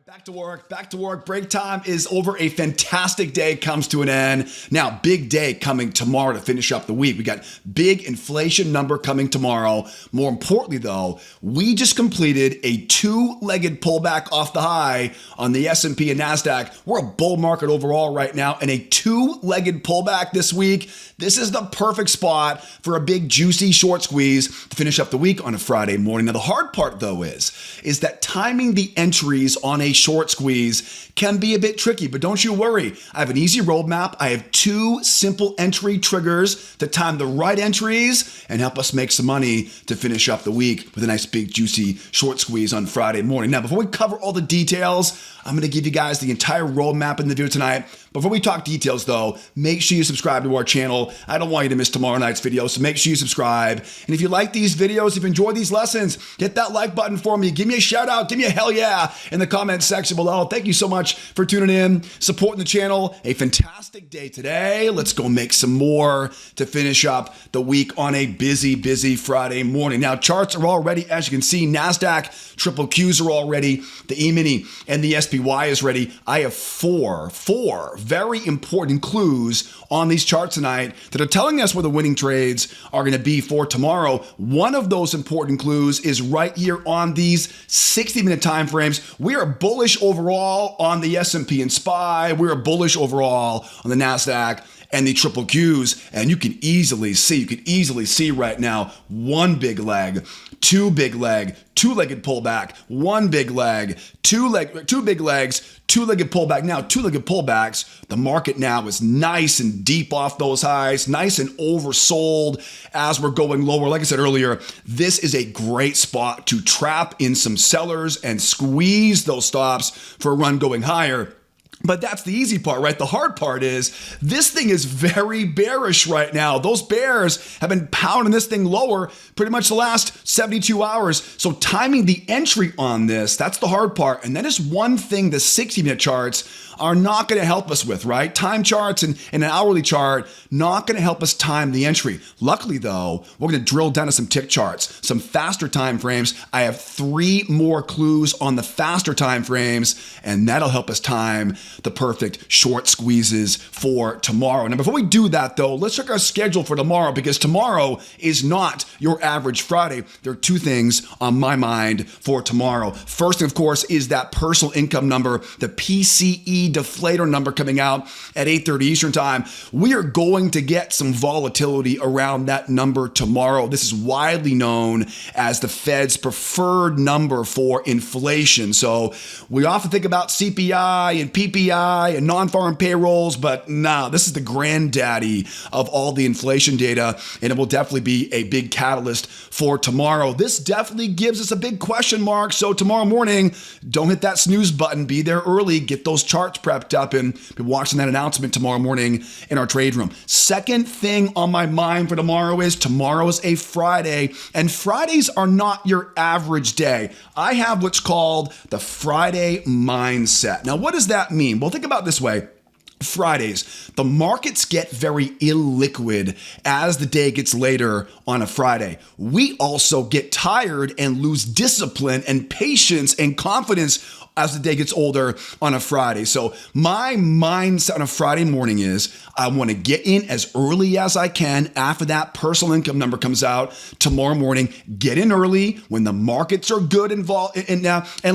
Back to work, back to work. Break time is over. A fantastic day comes to an end. Now, big day coming tomorrow to finish up the week. We got big inflation number coming tomorrow. More importantly, though, we just completed a two-legged pullback off the high on the S&P and Nasdaq. We're a bull market overall right now, and a two-legged pullback this week. This is the perfect spot for a big, juicy short squeeze to finish up the week on a Friday morning. Now, the hard part, though, is that timing the entries on a short squeeze can be a bit tricky, but don't you worry. I have an easy roadmap. I have two simple entry triggers to time the right entries and help us make some money to finish up the week with a nice big juicy short squeeze on Friday morning. Now, before we cover all the details, I'm going to give you guys the entire roadmap in the video tonight. Before we talk details though, make sure you subscribe to our channel. I don't want you to miss tomorrow night's video, so make sure you subscribe. And if you like these videos, if you enjoy these lessons, hit that like button for me. Give me a shout out, give me a hell yeah in the comments section below. Thank you so much for tuning in, supporting the channel. A fantastic day today. Let's go make some more to finish up the week on a busy, busy Friday morning. Now, charts are all ready. As you can see, Nasdaq, triple Qs are all ready. The E-mini and the SPY is ready. I have four very important clues on these charts tonight that are telling us where the winning trades are going to be for tomorrow. One of those important clues is right here on these 60-minute time frames. We are bullish overall on the S&P and SPY. We are bullish overall on the Nasdaq and the triple Qs, and you can easily see right now one big leg, two big leg, two-legged pullback, one big leg, two big legs, two-legged pullback. Now, two-legged pullbacks, the market now is nice and deep off those highs, nice and oversold as we're going lower. Like I said earlier, this is a great spot to trap in some sellers and squeeze those stops for a run going higher. But that's the easy part, right? The hard part is this thing is very bearish right now. Those bears have been pounding this thing lower pretty much the last 72 hours. So timing the entry on this, that's the hard part. And that is one thing the 60-minute charts are not going to help us with, right? Time charts and an hourly chart, not going to help us time the entry. Luckily, though, we're going to drill down to some tick charts, some faster time frames. I have three more clues on the faster time frames, and that'll help us time the perfect short squeezes for tomorrow. Now, before we do that, though, let's check our schedule for tomorrow, because tomorrow is not your average Friday. There are two things on my mind for tomorrow. First, of course, is that personal income number, the PCE deflator number coming out at 8:30 Eastern time. We are going to get some volatility around that number tomorrow. This is widely known as the Fed's preferred number for inflation. So we often think about CPI and PPI and non-farm payrolls, but no, this is the granddaddy of all the inflation data, and it will definitely be a big catalyst for tomorrow. This definitely gives us a big question mark. So tomorrow morning, don't hit that snooze button. Be there early. Get those charts prepped up and be watching that announcement tomorrow morning in our trade room. Second thing on my mind for tomorrow is tomorrow's a Friday, and Fridays are not your average day. I have what's called the Friday mindset. Now, what does that mean? Well, think about it this way. Fridays, the markets get very illiquid as the day gets later on a Friday. We also get tired and lose discipline and patience and confidence as the day gets older on a Friday. So my mindset on a Friday morning is I want to get in as early as I can after that personal income number comes out tomorrow morning. Get in early when the markets are good and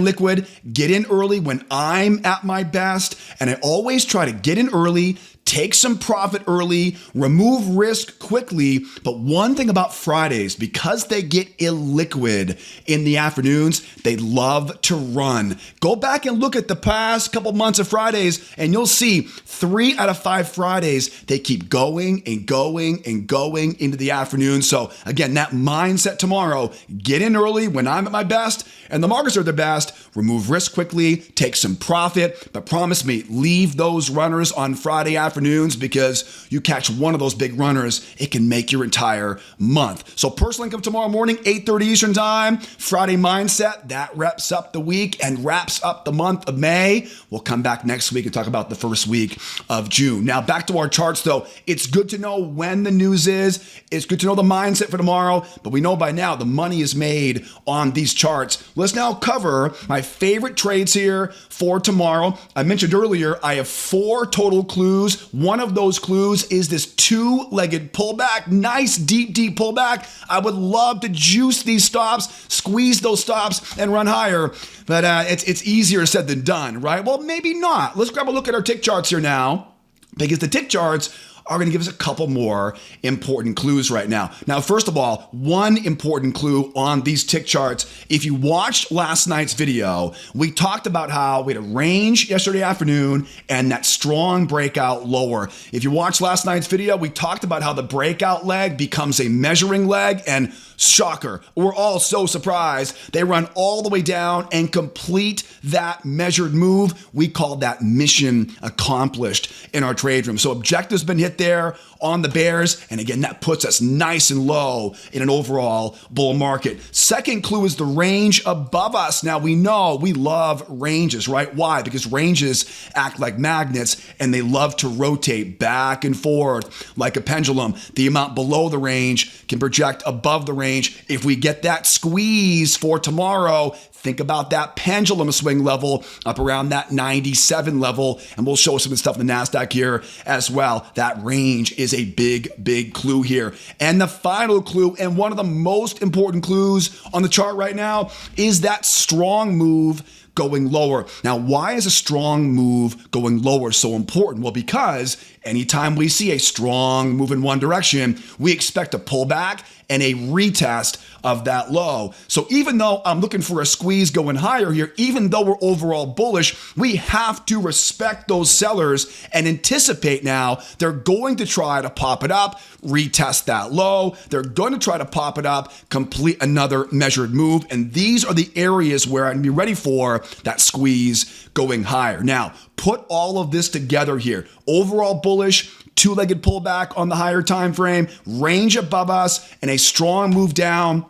liquid. Get in early when I'm at my best. And I always try to get in early, take some profit early, remove risk quickly. But one thing about Fridays, because they get illiquid in the afternoons, they love to run. Go back and look at the past couple months of Fridays, and you'll see 3 out of 5 Fridays, they keep going and going and going into the afternoon. So again, that mindset tomorrow, get in early when I'm at my best and the markets are their best, remove risk quickly, take some profit, but promise me, leave those runners on Friday afternoons, because you catch one of those big runners, it can make your entire month. So personal income tomorrow morning, 8:30 Eastern time, Friday mindset, that wraps up the week and wraps up the month of May. We'll come back next week and talk about the first week of June. Now back to our charts though. It's good to know when the news is. It's good to know the mindset for tomorrow, but we know by now the money is made on these charts. let's now cover my favorite trades here for tomorrow. I mentioned earlier, I have 4 total clues. One of those clues is this 2-legged pullback, nice deep pullback. I would love to juice these stops, squeeze those stops and run higher, but it's easier said than done, right? Well, maybe not. Let's grab a look at our tick charts here now, because the tick charts are going to give us a couple more important clues right now. Now, first of all, one important clue on these tick charts. If you watched last night's video, we talked about how we had a range yesterday afternoon and that strong breakout lower. If you watched last night's video, we talked about how the breakout leg becomes a measuring leg, and shocker, we're all so surprised. They run all the way down and complete that measured move. We call that mission accomplished in our trade room. So objectives been hit there on the bears. And again, that puts us nice and low in an overall bull market. Second clue is the range above us. Now we know we love ranges, right? Why? Because ranges act like magnets and they love to rotate back and forth like a pendulum. The amount below the range can project above the range. If we get that squeeze for tomorrow, think about that pendulum swing level up around that 97 level. And we'll show some of the stuff in the Nasdaq here as well. That range is a big clue here. And the final clue, and one of the most important clues on the chart right now, is that strong move going lower. Now, why is a strong move going lower so important? Well, because anytime we see a strong move in one direction, we expect a pullback and a retest of that low. So even though I'm looking for a squeeze going higher here, even though we're overall bullish, we have to respect those sellers and anticipate now they're going to try to pop it up, retest that low. They're going to try to pop it up, complete another measured move. And these are the areas where I'd be ready for that squeeze going higher. Now, put all of this together here. Overall bullish, 2-legged pullback on the higher time frame, range above us, and a strong move down.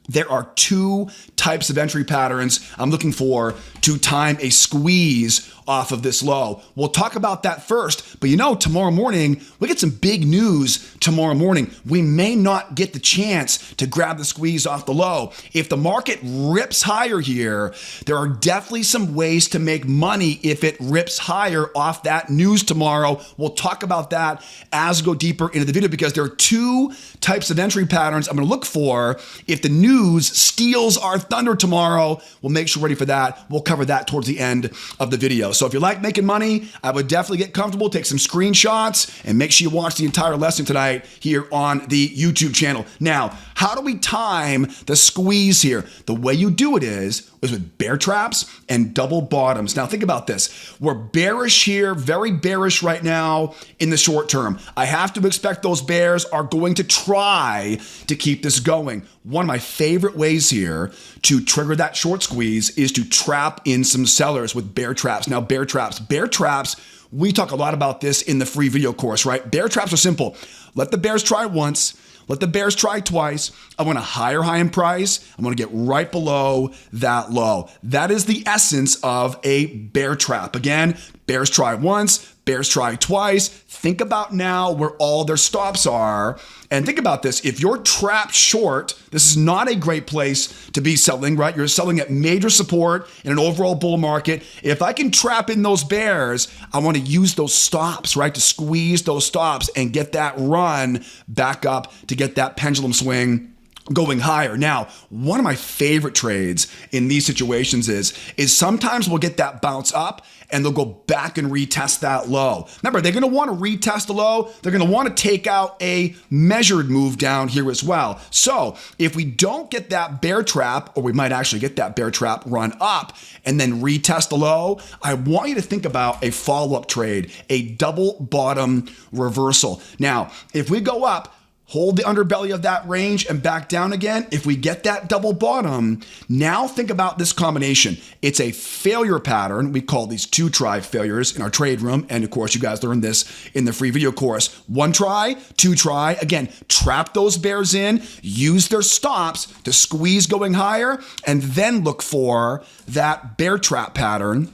There are 2 types of entry patterns I'm looking for to time a squeeze off of this low. We'll talk about that first, but tomorrow morning, we get some big news tomorrow morning. We may not get the chance to grab the squeeze off the low. If the market rips higher here, there are definitely some ways to make money if it rips higher off that news tomorrow. We'll talk about that as we go deeper into the video, because there are 2 types of entry patterns I'm going to look for. If the news steals our thunder tomorrow, we'll make sure we're ready for that. We'll cover that towards the end of the video. So if you like making money, I would definitely get comfortable, take some screenshots, and make sure you watch the entire lesson tonight here on the YouTube channel. Now, how do we time the squeeze here? The way you do it is with bear traps and double bottoms. Now think about this. We're bearish here, very bearish right now in the short term. I have to expect those bears are going to try to keep this going. One of my favorite ways here to trigger that short squeeze is to trap in some sellers with bear traps. Now, bear traps, we talk a lot about this in the free video course, right? Bear traps are simple. Let the bears try once. Let the bears try twice. I want a higher high in price. I want to get right below that low. That is the essence of a bear trap. Again, bears try once, bears try twice. Think about now where all their stops are. And think about this. If you're trapped short, this is not a great place to be selling, right? You're selling at major support in an overall bull market. If I can trap in those bears, I want to use those stops, right? To squeeze those stops and get that run back up to get that pendulum swing going higher. Now, one of my favorite trades in these situations is sometimes we'll get that bounce up and they'll go back and retest that low. Remember, they're going to want to retest the low. They're going to want to take out a measured move down here as well. So if we don't get that bear trap, or we might actually get that bear trap run up and then retest the low, I want you to think about a follow-up trade, a double bottom reversal. Now, if we go up, hold the underbelly of that range and back down again. If we get that double bottom, now think about this combination. It's a failure pattern. We call these 2 try failures in our trade room. And of course, you guys learned this in the free video course. 1 try, 2 try. Again, trap those bears in, use their stops to squeeze going higher, and then look for that bear trap pattern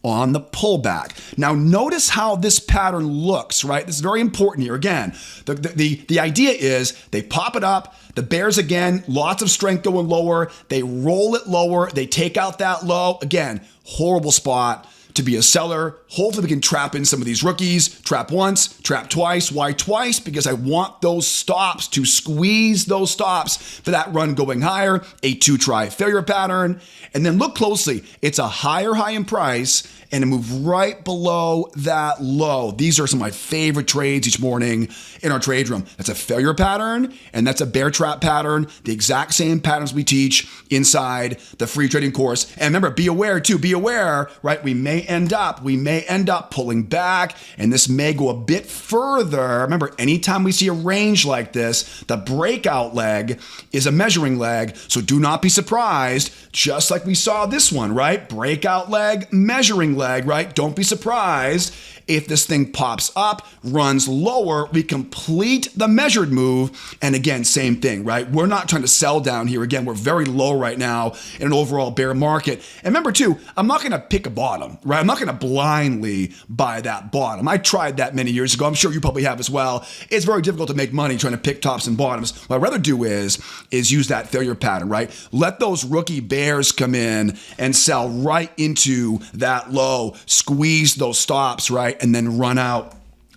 on the pullback. Now, notice how this pattern looks, right? This is very important here. Again, the idea is they pop it up, the bears again, lots of strength going lower, they roll it lower, they take out that low. Again, horrible spot to be a seller. Hopefully we can trap in some of these rookies. Trap once, trap twice. Why twice? Because I want those stops to squeeze those stops for that run going higher, a 2-try failure pattern. And then look closely. It's a higher high in price and a move right below that low. These are some of my favorite trades each morning in our trade room. That's a failure pattern and that's a bear trap pattern. The exact same patterns we teach inside the free trading course. And remember, be aware, right? We may end up pulling back and this may go a bit further. Remember, anytime we see a range like this, the breakout leg is a measuring leg. So do not be surprised, just like we saw this one, right? Breakout leg, measuring leg, right? Don't be surprised if this thing pops up, runs lower, we complete the measured move. And again, same thing, right? We're not trying to sell down here. Again, we're very low right now in an overall bear market. And remember too, I'm not going to pick a bottom, right? I'm not going to blindly buy that bottom. I tried that many years ago. I'm sure you probably have as well. It's very difficult to make money trying to pick tops and bottoms. What I'd rather do is use that failure pattern, right? Let those rookie bears come in and sell right into that low, squeeze those stops, right? And then run out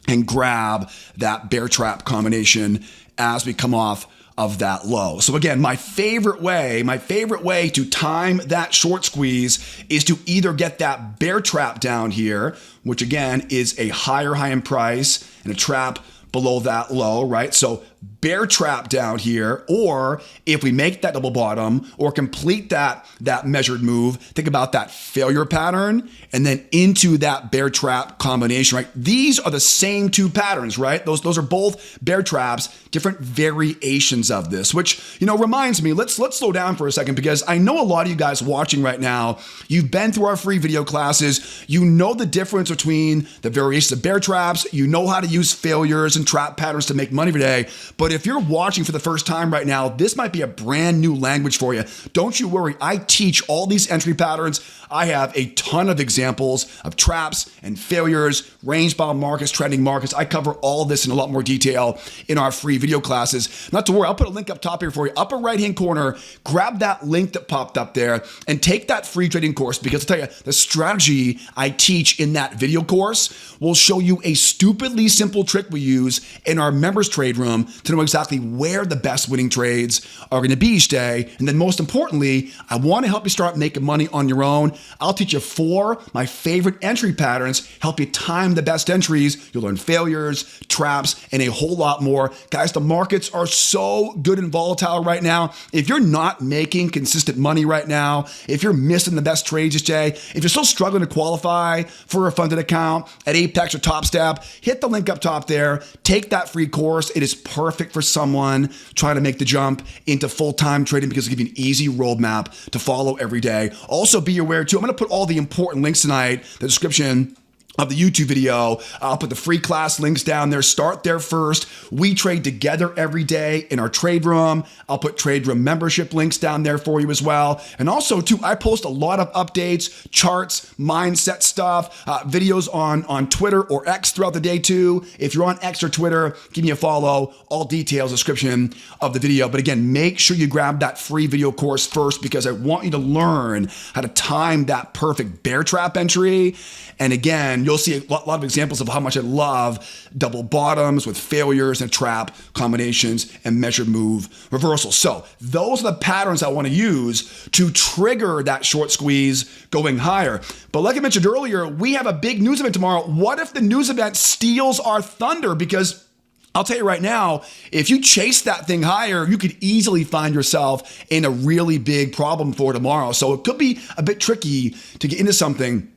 and grab that bear trap combination as we come off of that low. So again, my favorite way to time that short squeeze is to either get that bear trap down here, which again is a higher high in price and a trap below that low, right? So bear trap down here, or if we make that double bottom or complete that measured move, think about that failure pattern and then into that bear trap combination, right? These are the same two patterns, right? Those are both bear traps, different variations of this, which, reminds me, let's slow down for a second because I know a lot of you guys watching right now, you've been through our free video classes, you know the difference between the variations of bear traps, you know how to use failures and trap patterns to make money every day. But if you're watching for the first time right now, this might be a brand new language for you. Don't you worry. I teach all these entry patterns. I have a ton of examples of traps and failures, range-bound markets, trending markets. I cover all this in a lot more detail in our free video classes. Not to worry, I'll put a link up top here for you. Upper right-hand corner, grab that link that popped up there and take that free trading course because I'll tell you, the strategy I teach in that video course will show you a stupidly simple trick we use in our members trade room to know exactly where the best winning trades are going to be each day. And then most importantly, I want to help you start making money on your own. I'll teach you 4 my favorite entry patterns, help you time the best entries. You'll learn failures, traps, and a whole lot more. Guys, the markets are so good and volatile right now. If you're not making consistent money right now, if you're missing the best trades each day, if you're still struggling to qualify for a funded account at Apex or TopStep, hit the link up top there. Take that free course. It is perfect for someone trying to make the jump into full-time trading because it'll give you an easy roadmap to follow every day. Also be aware too, I'm going to put all the important links tonight, the description of the YouTube video. I'll put the free class links down there. Start there first. We trade together every day in our trade room. I'll put trade room membership links down there for you as well. And also too, I post a lot of updates, charts, mindset stuff, videos on Twitter or X throughout the day too. If you're on X or Twitter, give me a follow. All details, description of the video. But again, make sure you grab that free video course first because I want you to learn how to time that perfect bear trap entry. And again, you'll see a lot of examples of how much I love double bottoms with failures and trap combinations and measured move reversals. So those are the patterns I want to use to trigger that short squeeze going higher. But like I mentioned earlier, we have a big news event tomorrow. What if the news event steals our thunder? Because I'll tell you right now, if you chase that thing higher, you could easily find yourself in a really big problem for tomorrow. So it could be a bit tricky to get into something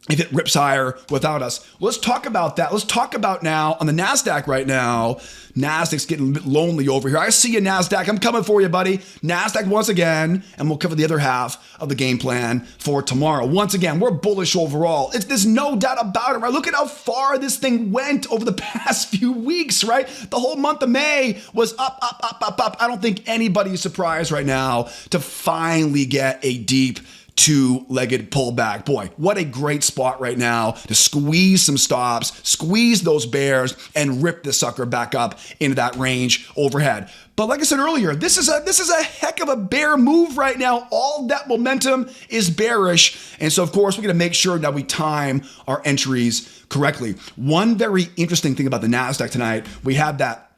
if it rips higher without us. Let's talk about that. Let's talk about now on the Nasdaq right now. Nasdaq's getting a bit lonely over here. I see you, Nasdaq. I'm coming for you, buddy. Nasdaq once again, and we'll cover the other half of the game plan for tomorrow. Once again, we're bullish overall. There's no doubt about it, right? Look at how far this thing went over the past few weeks, right? The whole month of May was up, up, up, up, up. I don't think anybody's surprised right now to finally get a deep two-legged pullback. Boy, what a great spot right now to squeeze some stops, squeeze those bears, and rip the sucker back up into that range overhead. But like I said earlier, this is a heck of a bear move right now. All that momentum is bearish. And so, of course, we're going to make sure that we time our entries correctly. One very interesting thing about the Nasdaq tonight, we have that.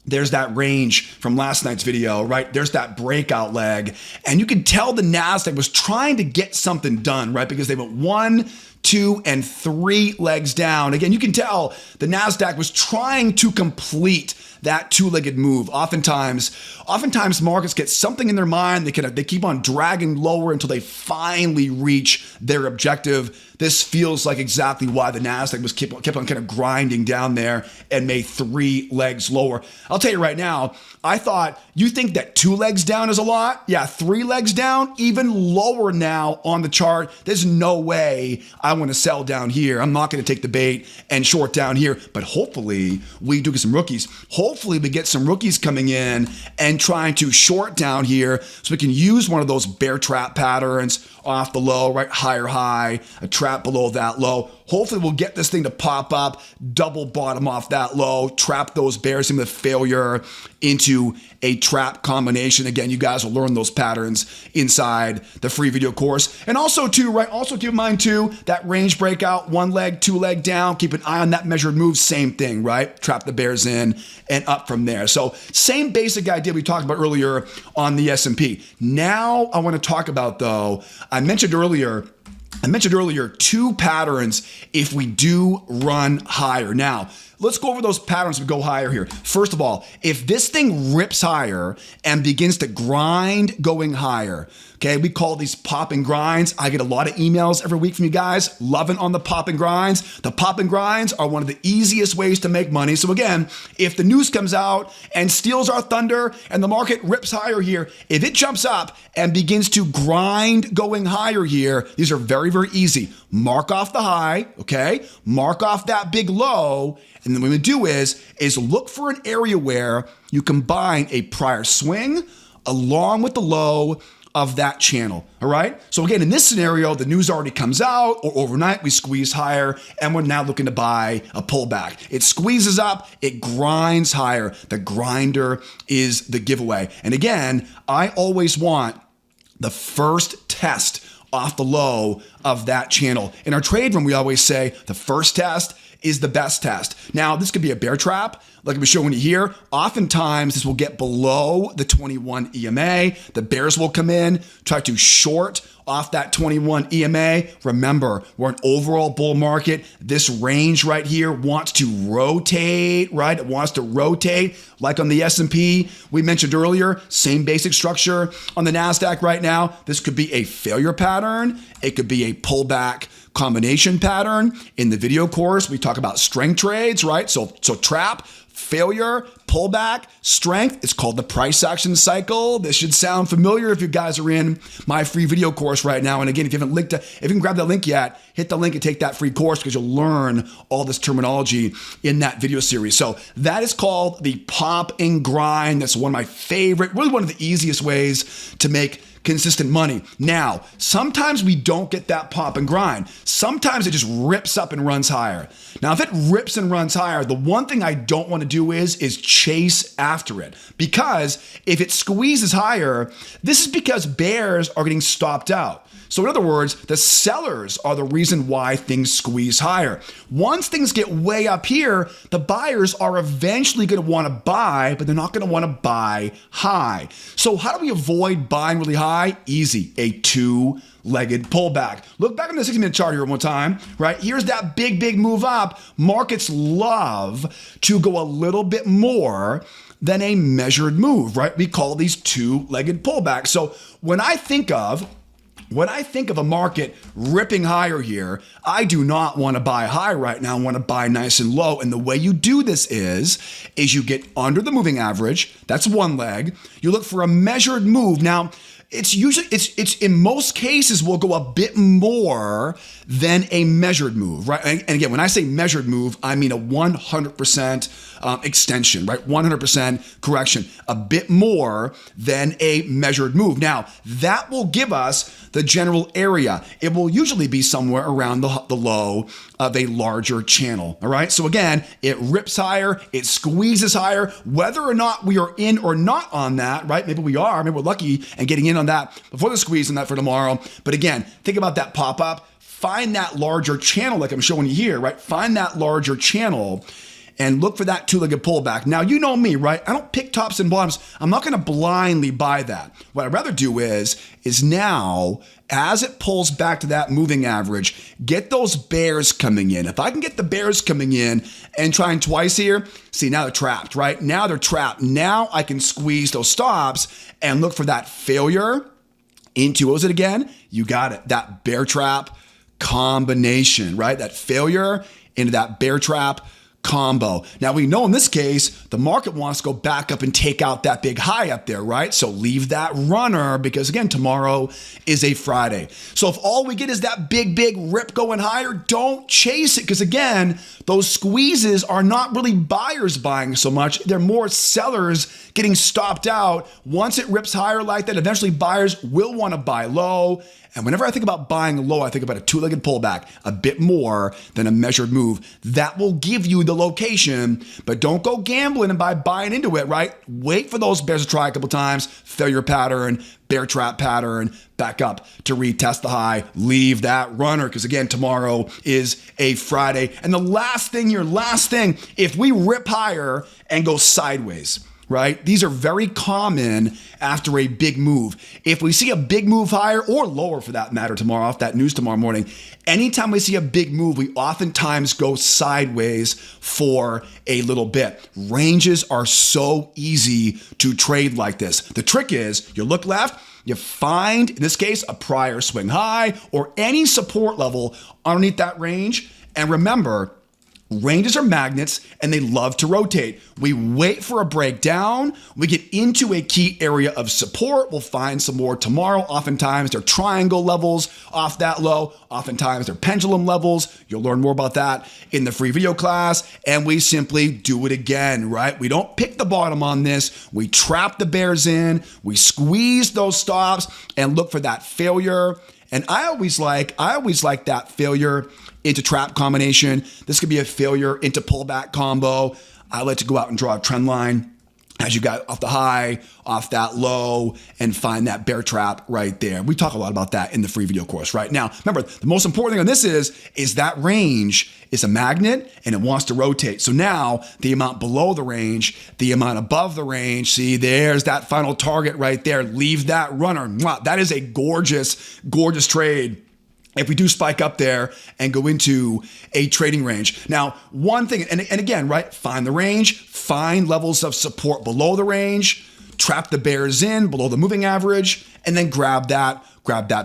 There's that range from last night's video, right? There's that breakout leg. And you can tell the Nasdaq was trying to get something done, right? Because they went 1, 2, and 3 legs down. Again, you can tell the Nasdaq was trying to complete that two-legged move. Oftentimes markets get something in their mind. They keep on dragging lower until they finally reach their objective. This feels like exactly why the Nasdaq was kept on kind of grinding down there and made 3 legs lower. I'll tell you right now, I thought, you think that 2 legs down is a lot? Yeah, 3 legs down, even lower now on the chart. There's no way I want to sell down here. I'm not going to take the bait and short down here, but hopefully we do get some rookies. Hopefully we get some rookies coming in and trying to short down here so we can use one of those bear trap patterns off the low, right? Higher high, a trap below that low. Hopefully we'll get this thing to pop up, double bottom off that low, trap those bears into failure into a trap combination. Again, you guys will learn those patterns inside the free video course. And also too, right? Also keep in mind too, that range breakout, 1 leg, 2 leg down, keep an eye on that measured move, same thing, right? Trap the bears in and up from there. So same basic idea we talked about earlier on the S&P. Now I want to talk about though, I mentioned earlier 2 patterns if we do run higher. Now, let's go over those patterns we go higher here. First of all, if this thing rips higher and begins to grind going higher, okay, we call these pop and grinds. I get a lot of emails every week from you guys loving on the pop and grinds. The pop and grinds are one of the easiest ways to make money. So again, if the news comes out and steals our thunder and the market rips higher here, if it jumps up and begins to grind going higher here, these are very, very easy. Mark off the high, okay? Mark off that big low. And then what we do is look for an area where you combine a prior swing along with the low of that channel, all right? So again, in this scenario, the news already comes out, or overnight we squeeze higher, and we're now looking to buy a pullback. It squeezes up, it grinds higher. The grinder is the giveaway. And again, I always want the first test off the low of that channel. In our trade room, we always say the first test is the best test. Now, this could be a bear trap, like I'm showing you here. Oftentimes, this will get below the 21 EMA. The bears will come in, try to short off that 21 EMA. Remember, we're an overall bull market. This range right here wants to rotate, right? It wants to rotate like on the S&P. We mentioned earlier, same basic structure on the Nasdaq right now. This could be a failure pattern. It could be a pullback combination pattern. In the video course, we talk about strength trades, right? So trap, failure, pullback, strength. It's called the price action cycle. This should sound familiar if you guys are in my free video course right now. And again, if you can grab that link yet, hit the link and take that free course because you'll learn all this terminology in that video series. So that is called the pop and grind. That's one of my favorite, really one of the easiest ways to make consistent money. Now, sometimes we don't get that pop and grind. Sometimes it just rips up and runs higher. Now, if it rips and runs higher, the one thing I don't want to do is chase after it. Because if it squeezes higher, this is because bears are getting stopped out. So in other words, the sellers are the reason why things squeeze higher. Once things get way up here, the buyers are eventually going to want to buy, but they're not going to want to buy high. So how do we avoid buying really high? Easy, a two-legged pullback. Look back on the 60-minute chart here one more time, right? Here's that big move up. Markets love to go a little bit more than a measured move, right? We call these two-legged pullbacks. So when I think of a market ripping higher here, I do not want to buy high right now. I want to buy nice and low. And the way you do this is you get under the moving average. That's one leg. You look for a measured move. Now, it's in most cases will go a bit more than a measured move, right? And again, when I say measured move, I mean a 100% extension, right? 100% correction, a bit more than a measured move. Now, that will give us the general area. It will usually be somewhere around the low of a larger channel, all right? So again, it rips higher, it squeezes higher, whether or not we are in or not on that, right? Maybe we are, maybe we're lucky and getting in on that before the squeeze on that for tomorrow. But again, think about that pop-up. Find that larger channel like I'm showing you here, right? Find that larger channel and look for that two-legged pullback. Now, you know me, right? I don't pick tops and bottoms. I'm not going to blindly buy that. What I'd rather do is now, as it pulls back to that moving average, get those bears coming in. If I can get the bears coming in and trying twice here, see, now they're trapped, right? Now they're trapped. Now I can squeeze those stops and look for that failure into, what was it again? You got it, that bear trap combination, right? That failure into that bear trap combo. Now we know in this case, the market wants to go back up and take out that big high up there, right? So leave that runner because again, tomorrow is a Friday. So if all we get is that big rip going higher, don't chase it because again, those squeezes are not really buyers buying so much. They're more sellers getting stopped out. Once it rips higher like that, eventually buyers will want to buy low. And whenever I think about buying low, I think about a two-legged pullback, a bit more than a measured move. That will give you the location, but don't go gambling and by buying into it, right? Wait for those bears to try a couple times, failure pattern, bear trap pattern, back up to retest the high, leave that runner, because again, tomorrow is a Friday. And the last thing, if we rip higher and go sideways, right? These are very common after a big move. If we see a big move higher or lower for that matter tomorrow off that news tomorrow morning, anytime we see a big move, we oftentimes go sideways for a little bit. Ranges are so easy to trade like this. The trick is you look left, you find, in this case, a prior swing high or any support level underneath that range. And remember, ranges are magnets and they love to rotate. We wait for a breakdown. We get into a key area of support. We'll find some more tomorrow. Oftentimes they're triangle levels off that low. Oftentimes they're pendulum levels. You'll learn more about that in the free video class. And we simply do it again, right? We don't pick the bottom on this. We trap the bears in. We squeeze those stops and look for that failure. And I always like that failure into trap combination. This could be a failure into pullback combo. I like to go out and draw a trend line as you got off the high, off that low, and find that bear trap right there. We talk a lot about that in the free video course right now. Remember, the most important thing on this is that range is a magnet and it wants to rotate. So now the amount below the range, the amount above the range, see, there's that final target right there. Leave that runner. That is a gorgeous, gorgeous trade if we do spike up there and go into a trading range. Now, one thing, and again, right, find the range, find levels of support below the range, trap the bears in below the moving average, and then grab that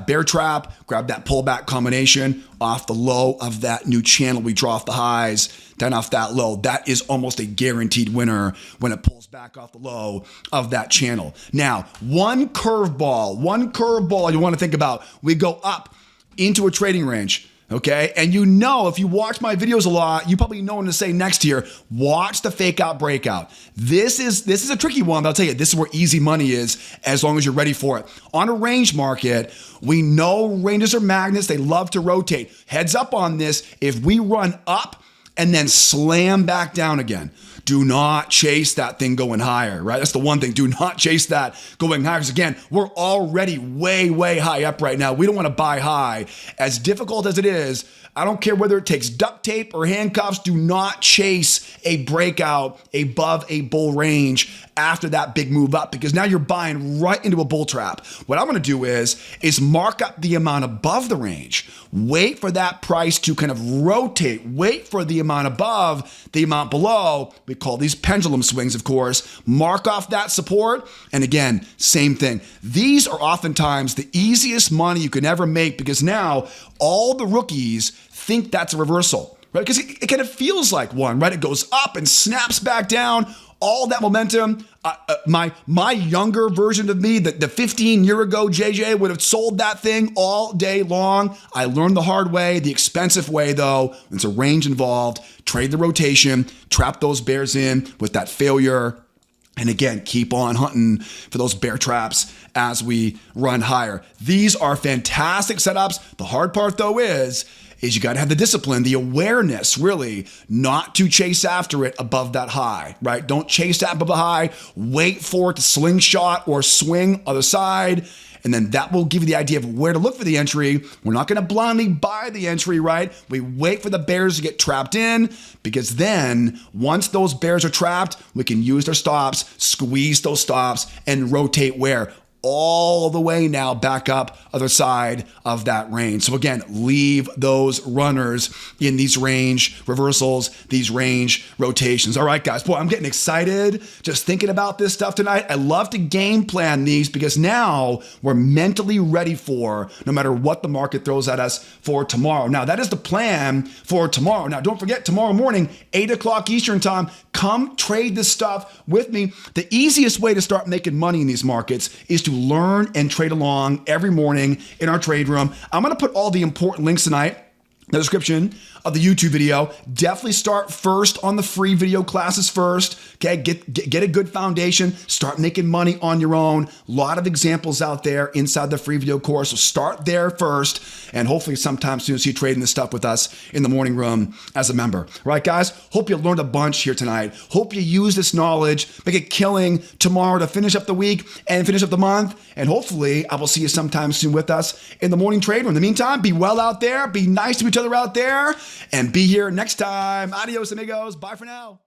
bear trap, grab that pullback combination off the low of that new channel we draw off the highs, down off that low. That is almost a guaranteed winner when it pulls back off the low of that channel. Now, one curveball you want to think about, we go up into a trading range, okay? And you know, if you watch my videos a lot, you probably know what to say next here. Watch the fake out breakout. This is a tricky one, but I'll tell you, this is where easy money is as long as you're ready for it. On a range market, we know ranges are magnets. They love to rotate. Heads up on this. If we run up and then slam back down again, do not chase that thing going higher, right? That's the one thing. Do not chase that going higher. Because again, we're already way high up right now. We don't want to buy high. As difficult as it is, I don't care whether it takes duct tape or handcuffs. Do not chase a breakout above a bull range after that big move up, because now you're buying right into a bull trap. What I'm going to do is mark up the amount above the range. Wait for that price to kind of rotate. Wait for the amount above, the amount below. We call these pendulum swings, of course. Mark off that support. And again, same thing. These are oftentimes the easiest money you can ever make, because now all the rookies think that's a reversal, right? Because it kind of feels like one, right? It goes up and snaps back down. all that momentum. My younger version of me, the 15-year ago JJ, would have sold that thing all day long. I learned the hard way, the expensive way though. There's a range involved. Trade the rotation, trap those bears in with that failure. And again, keep on hunting for those bear traps as we run higher. These are fantastic setups. The hard part though is you got to have the discipline, the awareness really not to chase after it above that high, right? Don't chase that above the high. Wait for it to slingshot or swing other side. And then that will give you the idea of where to look for the entry. We're not going to blindly buy the entry, right? We wait for the bears to get trapped in, because then once those bears are trapped, we can use their stops, squeeze those stops, and rotate where? All the way now back up other side of that range. So again, leave those runners in these range reversals, these range rotations. All right, guys, boy, I'm getting excited just thinking about this stuff tonight. I love to game plan these because now we're mentally ready for no matter what the market throws at us for tomorrow. Now, that is the plan for tomorrow. Now, don't forget, tomorrow morning, 8 o'clock Eastern time, come trade this stuff with me. The easiest way to start making money in these markets is to learn and trade along every morning in our trade room. I'm going to put all the important links tonight in the description of the YouTube video. Definitely start first on the free video classes first. Okay, get a good foundation. Start making money on your own. A lot of examples out there inside the free video course. So start there first, and hopefully sometime soon see you trading this stuff with us in the morning room as a member. All right, guys. Hope you learned a bunch here tonight. Hope you use this knowledge, make a killing tomorrow to finish up the week and finish up the month. And hopefully I will see you sometime soon with us in the morning trade room. In the meantime, be well out there. Be nice to each other out there. And be here next time. Adios, amigos. Bye for now.